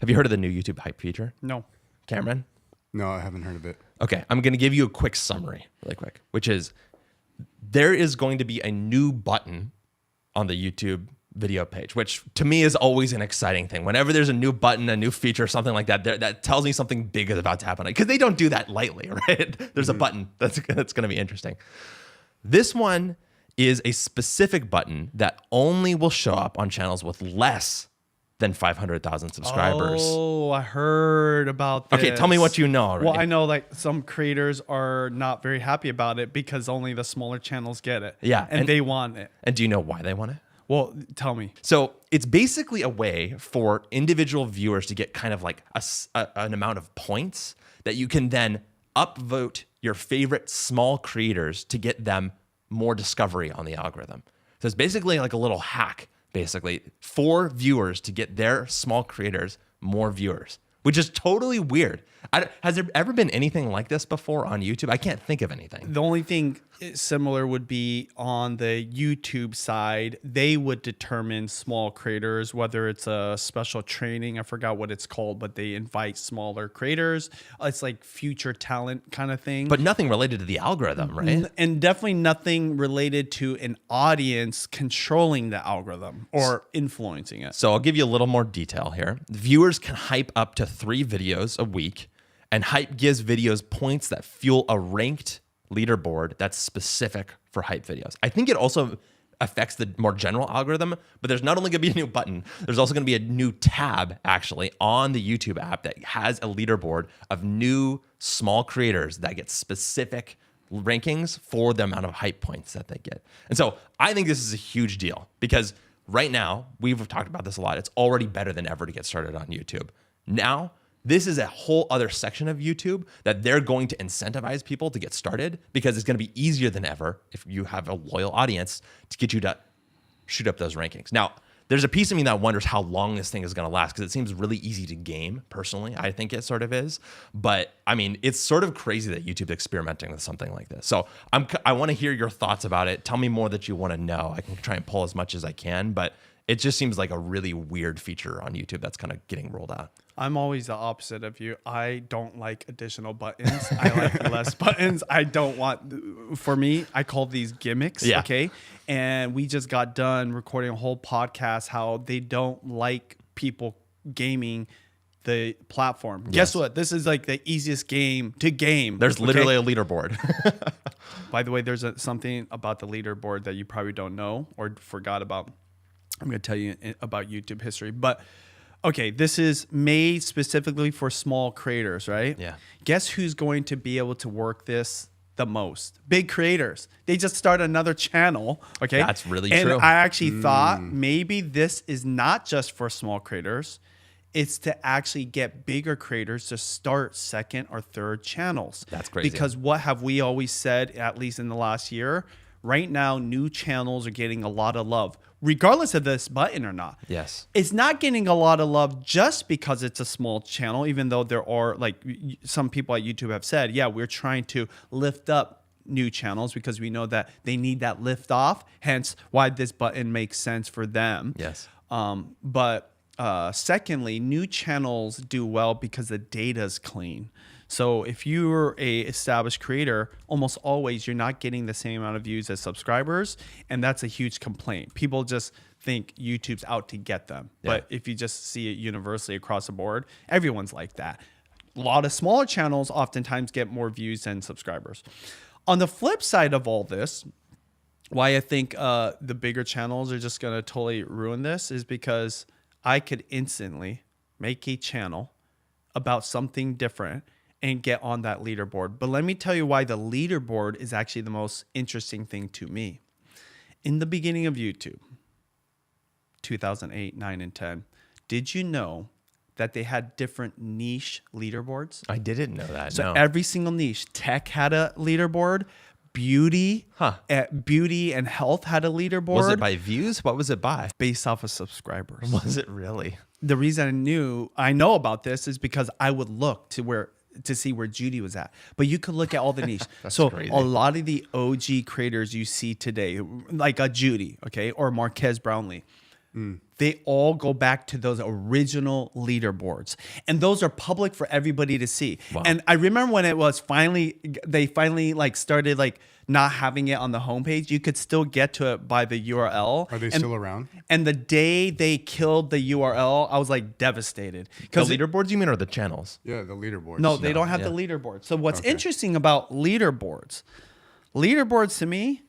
Have you heard of the new YouTube hype feature? No. Cameron? No, I haven't heard of it. Okay, I'm going to give you a quick summary really quick, which is there is going to be a new button on the YouTube video page, which to me is always an exciting thing. Whenever there's a new button, a new feature, something like that, that tells me something big is about to happen. Because they don't do that lightly, right? There's a button that's going to be interesting. This one is a specific button that only will show up on channels with less than 500,000 subscribers. Oh, I heard about this. Okay, tell me what you know already. Well, I know like some creators are not very happy about it because only the smaller channels get it. Yeah. And they want it. And do you know why they want it? Well, tell me. So it's basically a way for individual viewers to get kind of like an amount of points that you can then upvote your favorite small creators to get them more discovery on the algorithm. So it's basically like a little hack, basically, for viewers to get their small creators more viewers, which is totally weird. Has there ever been anything like this before on YouTube? I can't think of anything. The only thing similar would be on the YouTube side. They would determine small creators, whether it's a special training. I forgot what it's called, but they invite smaller creators. It's like future talent kind of thing. But nothing related to the algorithm, right? And definitely nothing related to an audience controlling the algorithm or influencing it. So I'll give you a little more detail here. Viewers can hype up to 3 videos a week, and hype gives videos points that fuel a ranked leaderboard that's specific for hype videos. I think it also affects the more general algorithm, but there's not only going to be a new button, there's also going to be a new tab actually on the YouTube app that has a leaderboard of new small creators that get specific rankings for the amount of hype points that they get. And so I think this is a huge deal because right now, we've talked about this a lot, it's already better than ever to get started on YouTube. Now, this is a whole other section of YouTube that they're going to incentivize people to get started because it's going to be easier than ever if you have a loyal audience to get you to shoot up those rankings. Now, there's a piece of me that wonders how long this thing is going to last because it seems really easy to game, personally. I think it sort of is. But, I mean, it's sort of crazy that YouTube's experimenting with something like this. So I want to hear your thoughts about it. Tell me more that you want to know. I can try and pull as much as I can, but it just seems like a really weird feature on YouTube that's kind of getting rolled out. I'm always the opposite of you. I don't like additional buttons. I like less buttons. I don't want, for me, I call these gimmicks. Yeah. Okay. And we just got done recording a whole podcast how they don't like people gaming the platform. Yes. Guess what? This is like the easiest game to game. There's literally a leaderboard. By the way, there's something about the leaderboard that you probably don't know or forgot about. I'm going to tell you about YouTube history, but okay, this is made specifically for small creators, right? Yeah. Guess who's going to be able to work this the most? Big creators. They just start another channel, okay? That's really and true. And I actually thought maybe this is not just for small creators. It's to actually get bigger creators to start second or third channels. That's crazy. Because what have we always said, at least in the last year? Right now, new channels are getting a lot of love, regardless of this button or not. Yes. It's not getting a lot of love just because it's a small channel, even though there are, like some people at YouTube have said, yeah, we're trying to lift up new channels because we know that they need that lift off, hence why this button makes sense for them. Yes. But secondly, new channels do well because the data is clean. So if you're a established creator, almost always you're not getting the same amount of views as subscribers. And that's a huge complaint. People just think YouTube's out to get them. Yeah. But if you just see it universally across the board, everyone's like that. A lot of smaller channels oftentimes get more views than subscribers. On the flip side of all this, why I think the bigger channels are just going to totally ruin this is because I could instantly make a channel about something different and get on that leaderboard. But let me tell you why the leaderboard is actually the most interesting thing to me. In the beginning of YouTube, 2008, 9, and 10, did you know that they had different niche leaderboards? I didn't know that, So no. every single niche, tech had a leaderboard, beauty and health had a leaderboard. Was it by views? What was it by? Based off of subscribers. Was it really? The reason I know about this is because I would look to see where Judy was at. But you could look at all the niche. So crazy. A lot of the OG creators you see today, like a Judy, okay, or Marquez Brownlee, they all go back to those original leaderboards. And those are public for everybody to see. Wow. And I remember when it was they finally like started like not having it on the homepage. You could still get to it by the URL. Are they still around? And the day they killed the URL, I was like devastated. The leaderboards you mean, or the channels? Yeah, the leaderboards. No, they don't have the leaderboard. So what's interesting about leaderboards to me,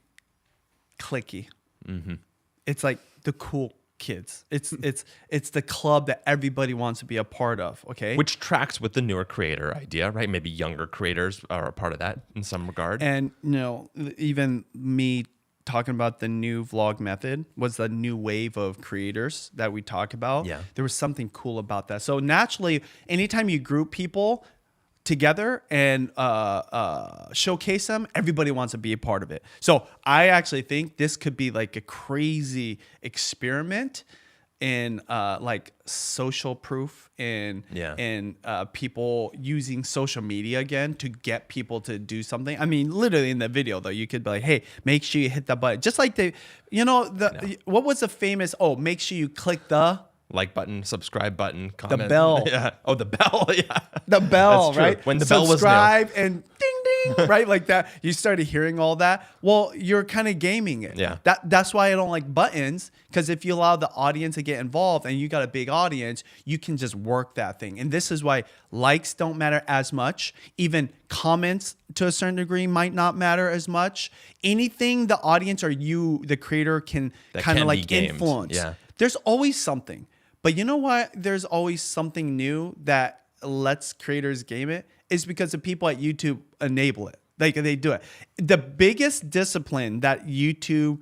clicky. It's like the cool kids. It's the club that everybody wants to be a part of. Okay, Which tracks with the newer creator idea, right? Maybe younger creators are a part of that in some regard. and even me talking about the new vlog method was the new wave of creators that we talk about. Yeah. There was something cool about that. So naturally, anytime you group people together and showcase them, everybody wants to be a part of it. So I actually think this could be like a crazy experiment in like social proof and people using social media again to get people to do something. I mean, literally in the video though, you could be like, hey, make sure you hit that button. Just like what was the famous, make sure you click the like button, subscribe button, comment. The bell. Yeah. Oh, the bell. Yeah. The bell, That's true. right? When the bell was new. Subscribe and ding, ding, right? Like that. You started hearing all that. Well, you're kind of gaming it. Yeah. That's why I don't like buttons, because if you allow the audience to get involved and you got a big audience, you can just work that thing. And this is why likes don't matter as much. Even comments to a certain degree might not matter as much. Anything the audience or you, the creator, can That kind can of be like gamed. influence. Yeah. There's always something. But you know what? There's always something new that lets creators game it, is because the people at YouTube enable it. Like they do it. The biggest discipline that YouTube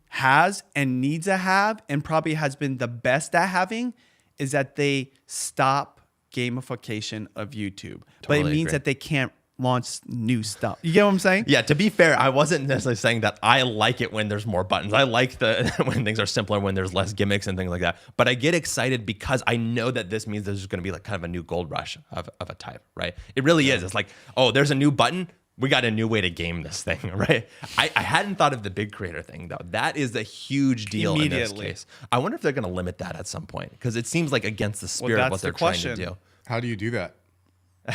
has and needs to have, and probably has been the best at having, is that they stop gamification of YouTube. But it Totally means agree. that they can't launch new stuff. You get what I'm saying? Yeah, to be fair, I wasn't necessarily saying that I like it when there's more buttons. I like when things are simpler, when there's less gimmicks and things like that. But I get excited because I know that this means there's going to be like kind of a new gold rush of a type, right? It really is. It's like, oh, there's a new button. We got a new way to game this thing, right? I hadn't thought of the big creator thing, though. That is a huge deal in this case. I wonder if they're going to limit that at some point, because it seems like against the spirit of what they're trying to do. How do you do that?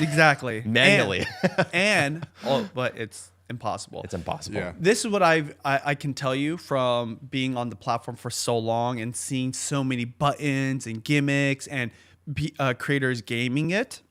Exactly. Manually. But it's impossible. It's impossible. Yeah. This is what I can tell you from being on the platform for so long and seeing so many buttons and gimmicks and creators gaming it.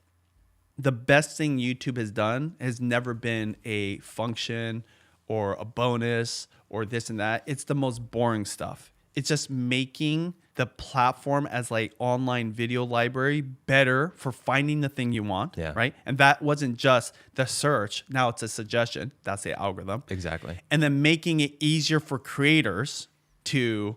The best thing YouTube has done has never been a function or a bonus or this and that. It's the most boring stuff. It's just making the platform as like online video library better for finding the thing you want, right? And that wasn't just the search. Now it's a suggestion. That's the algorithm. Exactly. And then making it easier for creators to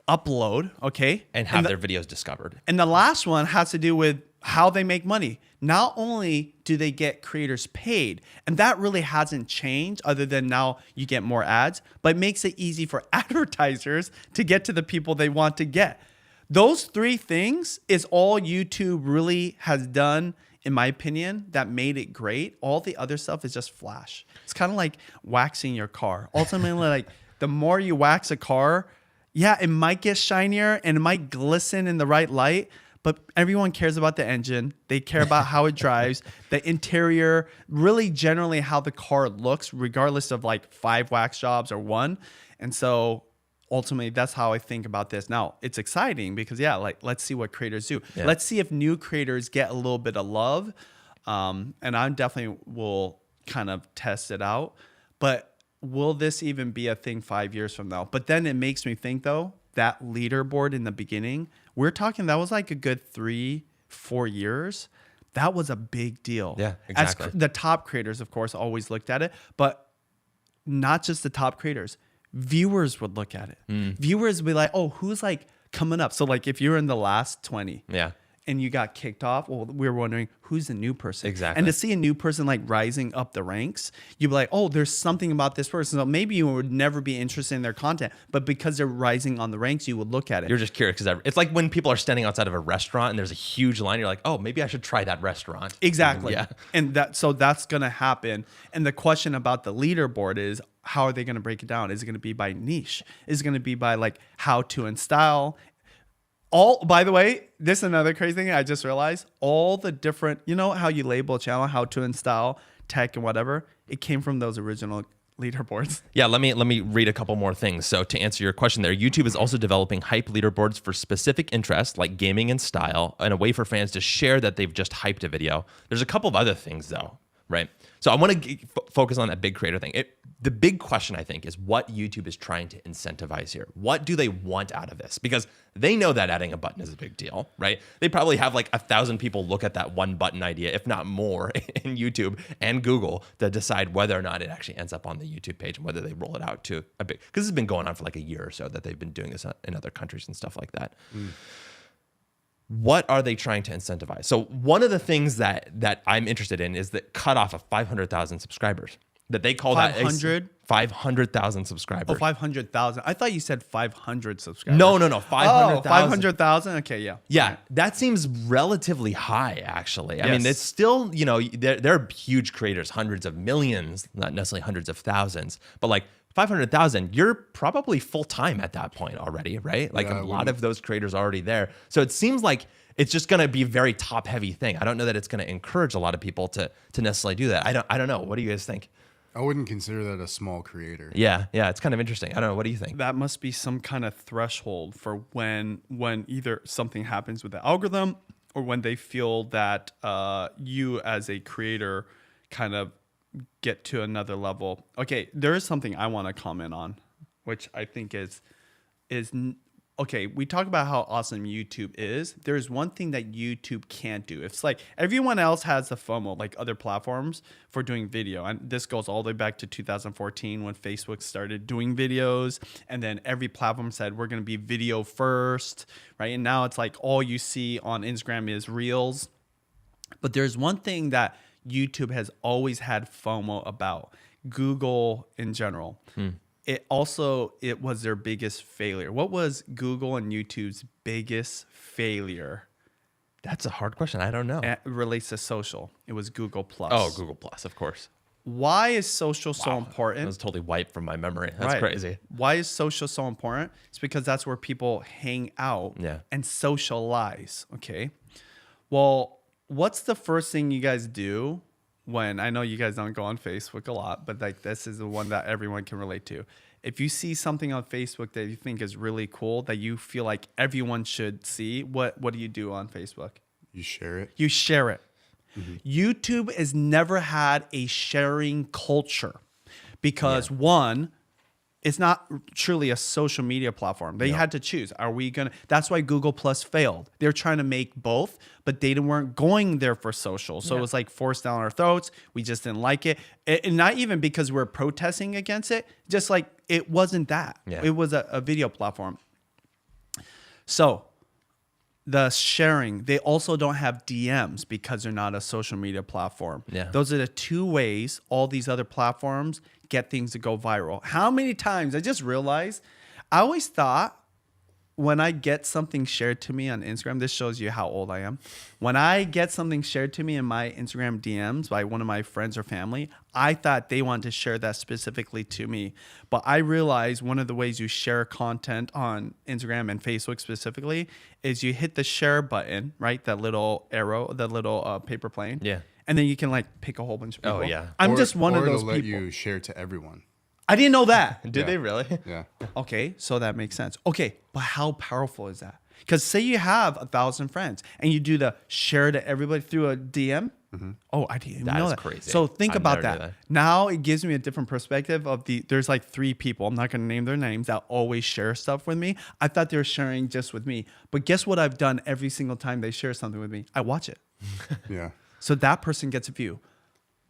upload, okay? And have their videos discovered. And the last one has to do with how they make money. Not only do they get creators paid, and that really hasn't changed other than now you get more ads, but it makes it easy for advertisers to get to the people they want to get. Those three things is all YouTube really has done, in my opinion, that made it great. All the other stuff is just flash. It's kind of like waxing your car. Ultimately, like the more you wax a car, yeah, it might get shinier and it might glisten in the right light, but everyone cares about the engine. They care about how it drives, the interior, really generally how the car looks, regardless of like 5 wax jobs or 1. And so ultimately, that's how I think about this. Now, it's exciting because, like, let's see what creators do. Yeah. Let's see if new creators get a little bit of love. And I definitely will kind of test it out. But will this even be a thing 5 years from now? But then it makes me think, though, that leaderboard in the beginning, we're talking that was like a good 3-4 years. That was a big deal. Yeah, exactly. As the top creators, of course, always looked at it, but not just the top creators. Viewers would look at it. Viewers would be like, oh, who's like coming up? So like if you're in the last 20 and you got kicked off, well, we were wondering who's the new person. Exactly. And to see a new person like rising up the ranks, you'd be like, oh, there's something about this person. So maybe you would never be interested in their content, but because they're rising on the ranks, you would look at it. You're just curious because it's like when people are standing outside of a restaurant and there's a huge line, you're like, oh, maybe I should try that restaurant. Exactly. Yeah. And so that's going to happen. And the question about the leaderboard is, how are they going to break it down? Is it going to be by niche? Is it going to be by like how to and style? By the way, this is another crazy thing I just realized. All the different, you know how you label a channel, how to and style, tech and whatever. It came from those original leaderboards. Yeah, let me read a couple more things. So to answer your question there, YouTube is also developing hype leaderboards for specific interests like gaming and style, and a way for fans to share that they've just hyped a video. There's a couple of other things though, right? So I want to focus on that big creator thing. The big question, I think, is what YouTube is trying to incentivize here. What do they want out of this? Because they know that adding a button is a big deal, right? They probably have like 1,000 people look at that one button idea, if not more, in YouTube and Google to decide whether or not it actually ends up on the YouTube page and whether they roll it out to a big, because it's been going on for like a year or so that they've been doing this in other countries and stuff like that. What are they trying to incentivize? So one of the things that I'm interested in is the cutoff of 500,000 subscribers. That they call 500,000 subscribers. Oh, 500,000. I thought you said 500 subscribers. No, 500,000. Oh, 500,000? Okay, yeah. Yeah, that seems relatively high, actually. I mean, Yes. it's still, you know, they're huge creators, hundreds of millions, not necessarily hundreds of thousands, but like 500,000, you're probably full-time at that point already, right? Like a lot of those creators are already there. So it seems like it's just going to be a very top-heavy thing. I don't know that it's going to encourage a lot of people to necessarily do that. I don't know. What do you guys think? I wouldn't consider that a small creator. Yeah, it's kind of interesting. I don't know. What do you think? That must be some kind of threshold for when either something happens with the algorithm or when they feel that you as a creator kind of get to another level. Okay, there is something I want to comment on, which I think is okay. We talk about how awesome YouTube is. There's one thing that YouTube can't do. It's like everyone else has the FOMO, like other platforms, for doing video. And this goes all the way back to 2014 when Facebook started doing videos. And then every platform said, we're going to be video first, right? And now it's like all you see on Instagram is Reels. But there's one thing that YouTube has always had FOMO about, Google in general. It was their biggest failure. What was Google and YouTube's biggest failure? That's a hard question. I don't know. It relates to social. It was Google Plus. Oh, Google Plus, of course. Why is social so important? That was totally wiped from my memory. That's Right. crazy. Why is social so important? It's because that's where people hang out and socialize. Okay. Well, what's the first thing you guys do when, I know you guys don't go on Facebook a lot, but like this is the one that everyone can relate to. If you see something on Facebook that you think is really cool, that you feel like everyone should see, what do you do on Facebook? You share it. You share it. YouTube has never had a sharing culture because one, it's not truly a social media platform. They had to choose. That's why Google Plus failed. They're trying to make both, but they weren't going there for social. So it was like forced down our throats. We just didn't like it. And not even because we're protesting against it, just like it wasn't that. Yeah. It was a video platform. So the sharing, they also don't have DMs because they're not a social media platform. Yeah. Those are the two ways all these other platforms get things to go viral. How many times, I just realized, I always thought when I get something shared to me on Instagram, this shows you how old I am. When I get something shared to me in my Instagram DMs by one of my friends or family, I thought they wanted to share that specifically to me. But I realized one of the ways you share content on Instagram and Facebook specifically is you hit the share button, right? That little arrow, that little paper plane. Yeah. And then you can like pick a whole bunch of people. Oh, yeah. I'm just one of those it'll let people. you share to everyone. I didn't know that. Did they really? Yeah. Okay, so that makes sense. Okay, but how powerful is that? Because say you have 1,000 friends and you do the share to everybody through a DM. Oh, I didn't even know is that. crazy. So think I'd about never do that. that. Now it gives me a different perspective of there's like 3 people. I'm not going to name their names that always share stuff with me. I thought they were sharing just with me. But guess what I've done every single time they share something with me? I watch it. Yeah. So that person gets a view.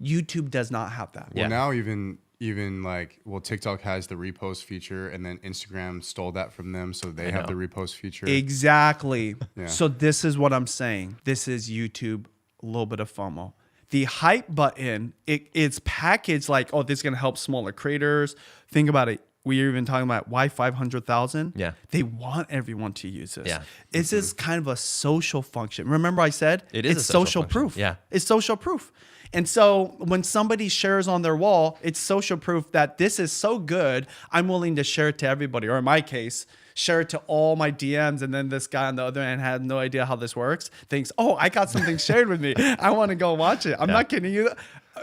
YouTube does not have that. Yeah. Well, now even like, well, TikTok has the repost feature, and then Instagram stole that from them, so they have the repost feature. Exactly. Yeah. So this is what I'm saying. This is YouTube, a little bit of FOMO. The hype button, it's packaged like, oh, this is going to help smaller creators. Think about it. we were even talking about why 500,000. Yeah. They want everyone to use this. Yeah. It's just kind of a social function. Remember I said is it's a social social function. proof. Yeah. It's social proof. And so when somebody shares on their wall, it's social proof that this is so good, I'm willing to share it to everybody. Or in my case, share it to all my DMs. And then this guy on the other end had no idea how this works. Thinks, oh, I got something shared with me. I want to go watch it. I'm not kidding you.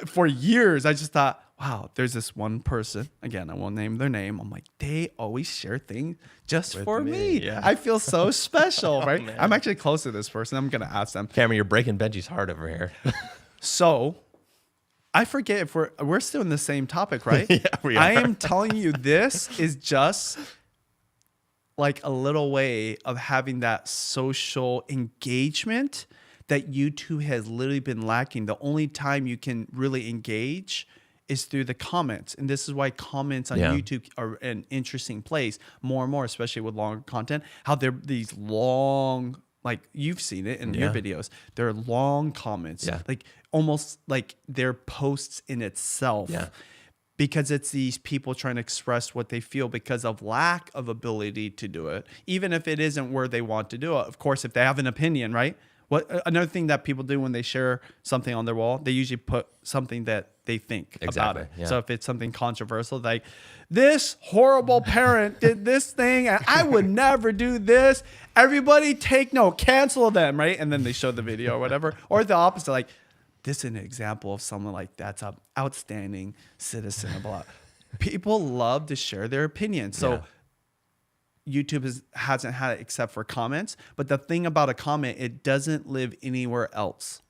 For years, I just thought, wow, there's this one person. Again, I won't name their name. I'm like, they always share things just for me. Yeah. I feel so special, right? man. I'm actually close to this person. I'm going to ask them. Cameron, you're breaking Benji's heart over here. So I forget if we're still in the same topic, right? Yeah, we are. I am telling you, this is just like a little way of having that social engagement that YouTube has literally been lacking. The only time you can really engage is through the comments. And this is why comments on YouTube are an interesting place more and more, especially with longer content, how they're these long, like you've seen it in your videos, they're long comments, like almost like they're posts in itself. Because it's these people trying to express what they feel because of lack of ability to do it, even if it isn't where they want to do it. Of course, if they have an opinion, right? Another thing that people do when they share something on their wall, they usually put something that they think about it. So if it's something controversial, like this horrible parent did this thing and I would never do this. Everybody cancel them, right? And then they show the video or whatever. Or the opposite, like, this is an example of someone like that's an outstanding citizen of law. People love to share their opinions. So YouTube hasn't had it except for comments. But the thing about a comment, it doesn't live anywhere else.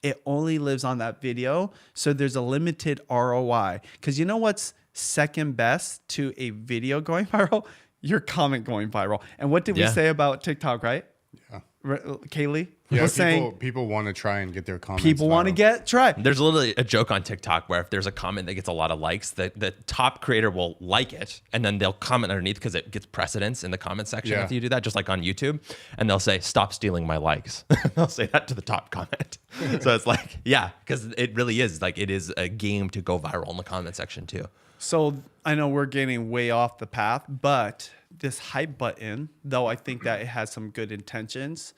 It only lives on that video. So there's a limited ROI. Because you know what's second best to a video going viral? Your comment going viral. And what did we say about TikTok, right? Yeah. Kaylee people, was saying people want to try and get their comments. People want to try. There's literally a joke on TikTok where if there's a comment that gets a lot of likes, the top creator will like it, and then they'll comment underneath because it gets precedence in the comment section if you do that, just like on YouTube. And they'll say, "Stop stealing my likes." They'll say that to the top comment. So it's like, because it really is like it is a game to go viral in the comment section too. So I know we're getting way off the path, but this hype button, though I think that it has some good intentions,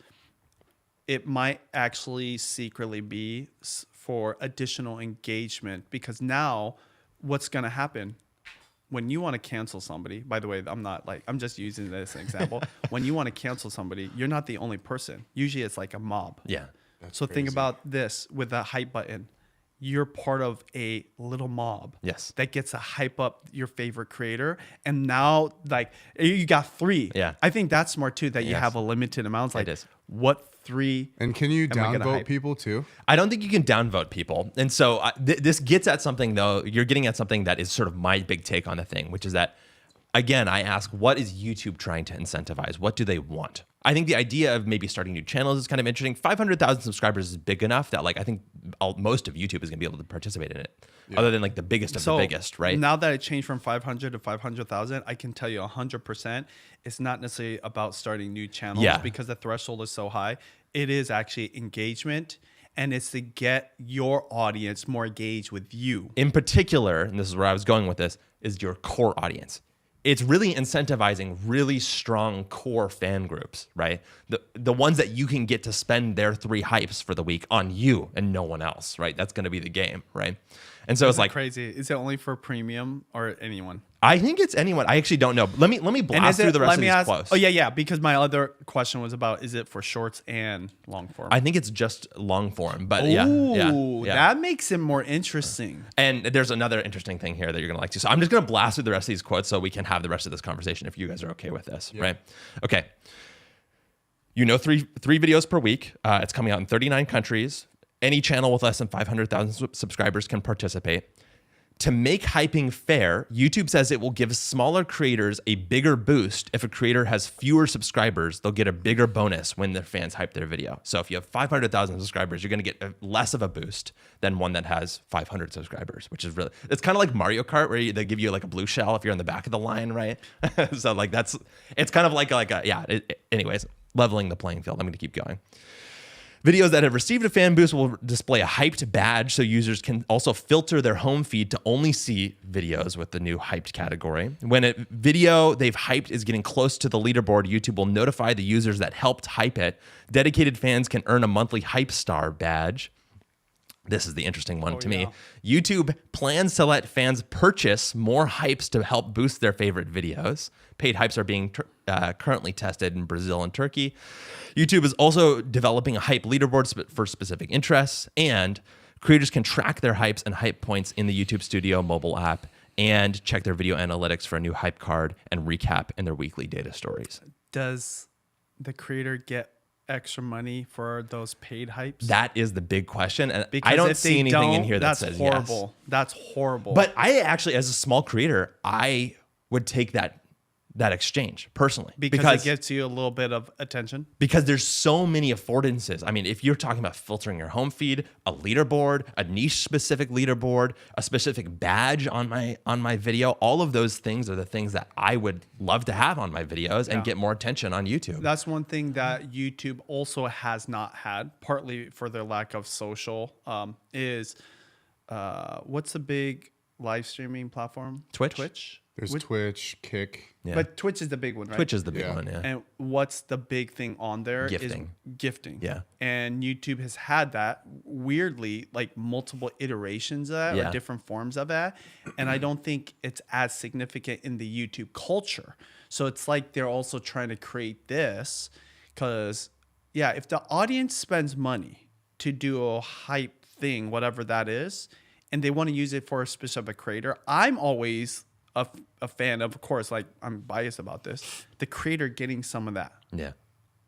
it might actually secretly be for additional engagement, because now what's going to happen when you want to cancel somebody? By the way, I'm just using this as an example. When you want to cancel somebody, you're not the only person. Usually it's like a mob. Yeah. So think about this with a hype button. You're part of a little mob that gets to hype up your favorite creator. And now, like, you got 3. Yeah. I think that's smart too, that you have a limited amount. Like, what 3? And can you downvote people too? I don't think you can downvote people. And so this gets at something, though. You're getting at something that is sort of my big take on the thing, which is that, again, I ask, what is YouTube trying to incentivize? What do they want? I think the idea of maybe starting new channels is kind of interesting. 500,000 subscribers is big enough that, like, I think most of YouTube is going to be able to participate in it, other than like the biggest of the biggest, right? Now that it changed from 500 to 500,000, I can tell you 100%, it's not necessarily about starting new channels because the threshold is so high. It is actually engagement, and it's to get your audience more engaged with you. In particular, and this is where I was going with this, is your core audience. It's really incentivizing really strong core fan groups, right? The ones that you can get to spend their 3 hypes for the week on you and no one else, right? That's going to be the game, right? And so it's like crazy. Is it only for premium or anyone? I think it's anyone. I actually don't know. Let me blast through the rest of these quotes. Oh yeah. Because my other question was about, is it for shorts and long form? I think it's just long form, but that makes it more interesting. And there's another interesting thing here that you're gonna like too. So I'm just gonna blast through the rest of these quotes so we can have the rest of this conversation if you guys are okay with this, right? Okay. You know, three videos per week. It's coming out in 39 countries. Any channel with less than 500,000 subscribers can participate. To make hyping fair, YouTube says it will give smaller creators a bigger boost. If a creator has fewer subscribers, they'll get a bigger bonus when their fans hype their video. So if you have 500,000 subscribers, you're going to get less of a boost than one that has 500 subscribers, which is really, it's kind of like Mario Kart where they give you like a blue shell if you're on the back of the line, right? So like it's kind of like anyways, leveling the playing field. I'm going to keep going. Videos that have received a fan boost will display a hyped badge so users can also filter their home feed to only see videos with the new hyped category. When a video they've hyped is getting close to the leaderboard, YouTube will notify the users that helped hype it. Dedicated fans can earn a monthly hype star badge. This is the interesting one to me. YouTube plans to let fans purchase more hypes to help boost their favorite videos. Paid hypes are being currently tested in Brazil and Turkey. YouTube is also developing a hype leaderboard for specific interests, and creators can track their hypes and hype points in the YouTube Studio mobile app and check their video analytics for a new hype card and recap in their weekly data stories. Does the creator get extra money for those paid hypes? That is the big question, and Because I don't if see they anything in don't, here that that's says horrible. yes. That's horrible. But I actually, as a small creator, I would take that exchange personally because it gets you a little bit of attention. Because there's so many affordances. I mean, if you're talking about filtering your home feed, a leaderboard, a niche specific leaderboard, a specific badge on my video, all of those things are the things that I would love to have on my videos and get more attention on YouTube. That's one thing that YouTube also has not had, partly for their lack of social, is what's the big live streaming platform? Twitch. There's Twitch, Kick. Yeah. But Twitch is the big one, right? Twitch is the big one, yeah. And what's the big thing on there? Gifting. Is gifting. Yeah. And YouTube has had that, weirdly, like multiple iterations of that Yeah. or different forms of that. And I don't think it's as significant in the YouTube culture. So it's like they're also trying to create this because, yeah, if the audience spends money to do a hype thing, whatever that is, and they want to use it for a specific creator, I'm always a fan of course, like I'm biased about this, the creator getting some of that. Yeah.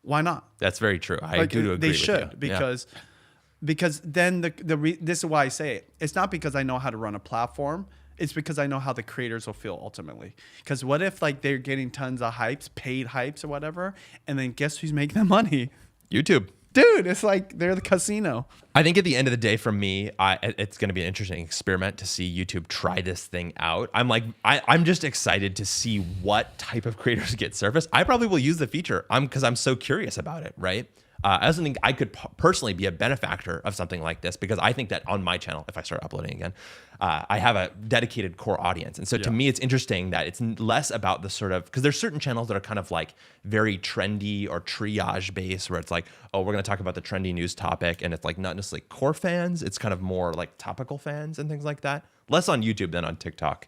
Why not? That's very true. I Like, do agree they with should you. because then this is why I say it. It's not because I know how to run a platform. It's because I know how the creators will feel ultimately. Because what if like they're getting tons of hypes, paid hypes or whatever, and then guess who's making the money? YouTube. Dude, it's like they're the casino. I think at the end of the day, for me, it's going to be an interesting experiment to see YouTube try this thing out. I'm just excited to see what type of creators get surfaced. I probably will use the feature because I'm so curious about it, right? I also think I could personally be a benefactor of something like this because I think that on my channel, if I start uploading again, I have a dedicated core audience. And so to me, it's interesting that it's less about the sort of, because there's certain channels that are kind of like very trendy or triage based where it's like, oh, we're going to talk about the trendy news topic. And it's like not necessarily core fans. It's kind of more like topical fans and things like that. Less on YouTube than on TikTok.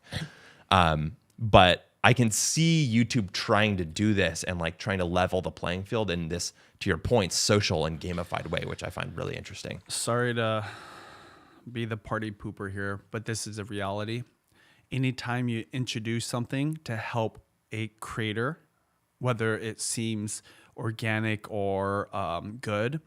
But I can see YouTube trying to do this and like trying to level the playing field in this, to your point, social and gamified way, which I find really interesting. Sorry to be the party pooper here, but this is a reality. Anytime you introduce something to help a creator, whether it seems organic or good,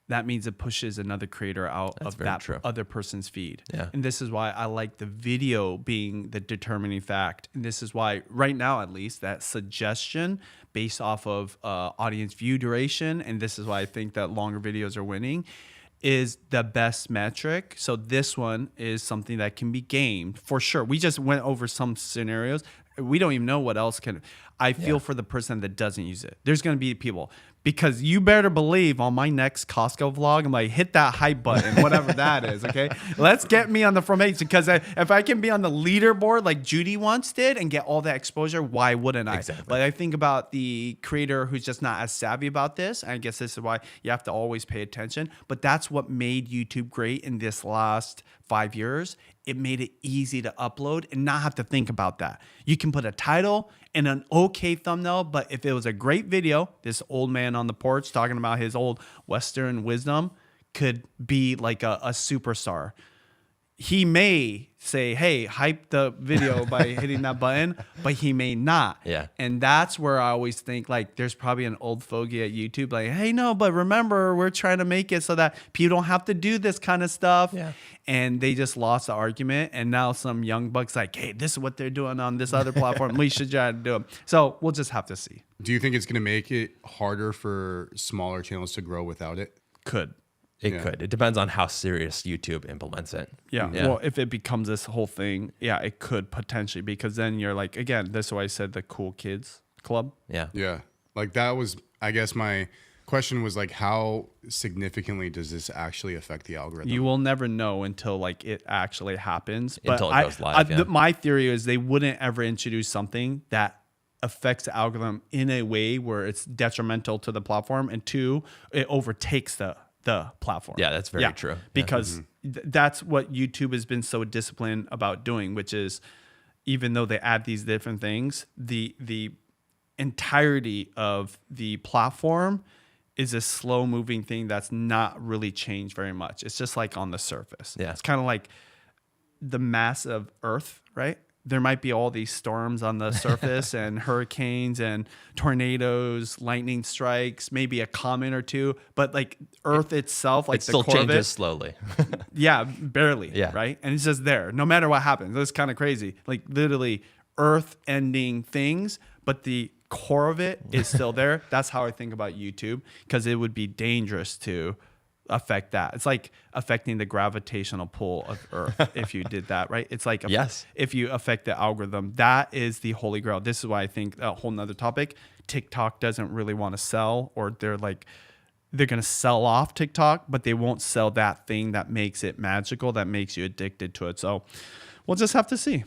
that means it pushes another creator out of that other person's feed. Yeah. And this is why I like the video being the determining fact. And this is why right now, at least, that suggestion based off of audience view duration, and this is why I think that longer videos are winning, is the best metric. So this one is something that can be gamed for sure. We just went over some scenarios. We don't even know what else can. I feel for the person that doesn't use it. There's going to be people, because you better believe on my next Costco vlog, I'm like, hit that hype button, whatever that is. Okay. Let's get me on the front page, because if I can be on the leaderboard like Judy once did and get all that exposure, why wouldn't I? Exactly. But I think about the creator who's just not as savvy about this. And I guess this is why you have to always pay attention. But that's what made YouTube great in this last 5 years. It made it easy to upload and not have to think about that. You can put a title and an okay thumbnail, but if it was a great video, this old man on the porch talking about his old Western wisdom could be like a superstar. He may say, hey, hype the video by hitting that button, but he may not. Yeah. And that's where I always think, like, there's probably an old fogey at YouTube, like, hey, no, but remember, we're trying to make it so that people don't have to do this kind of stuff. Yeah. And they just lost the argument. And now some young buck's like, hey, this is what they're doing on this other platform. We should try to do it. So we'll just have to see. Do you think it's going to make it harder for smaller channels to grow without it? Could. It could. It depends on how serious YouTube implements it. Yeah. Well, if it becomes this whole thing, yeah, it could potentially, because then you're like, again, this is why I said the cool kids club. Yeah. Yeah. Like that was, I guess, my question was like, how significantly does this actually affect the algorithm? You will never know until like it actually happens. But Until it goes live, yeah. my theory is they wouldn't ever introduce something that affects the algorithm in a way where it's detrimental to the platform, and two, it overtakes the platform. Yeah, that's very true. Because that's what YouTube has been so disciplined about doing, which is even though they add these different things, the entirety of the platform is a slow moving thing that's not really changed very much. It's just like on the surface. Yeah. It's kind of like the mass of Earth, right? There might be all these storms on the surface and hurricanes and tornadoes, lightning strikes, maybe a comet or two, but like Earth itself, like It still the core changes of it, slowly. yeah, barely, Yeah. right? And it's just there, no matter what happens. It's kind of crazy, like literally Earth-ending things, but the core of it is still there. That's how I think about YouTube, because it would be dangerous to affect that. It's like affecting the gravitational pull of Earth if you did that, right? It's like Yes. if you affect the algorithm, that is the holy grail. This is why I think a whole nother topic. TikTok doesn't really want to sell, or they're going to sell off TikTok, but they won't sell that thing that makes it magical, that makes you addicted to it. So we'll just have to see.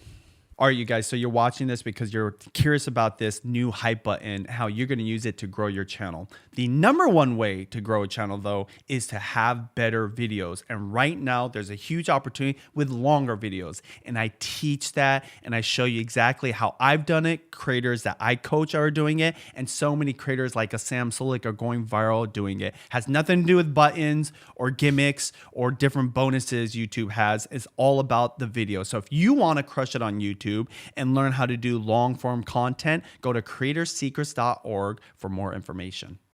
All right, you guys, so you're watching this because you're curious about this new hype button, how you're going to use it to grow your channel. The number one way to grow a channel, though, is to have better videos. And right now, there's a huge opportunity with longer videos. And I teach that, and I show you exactly how I've done it. Creators that I coach are doing it, and so many creators like a Sam Solik are going viral doing it. Has nothing to do with buttons or gimmicks or different bonuses YouTube has. It's all about the video. So if you want to crush it on YouTube and learn how to do long form content, go to creatorsecrets.org for more information.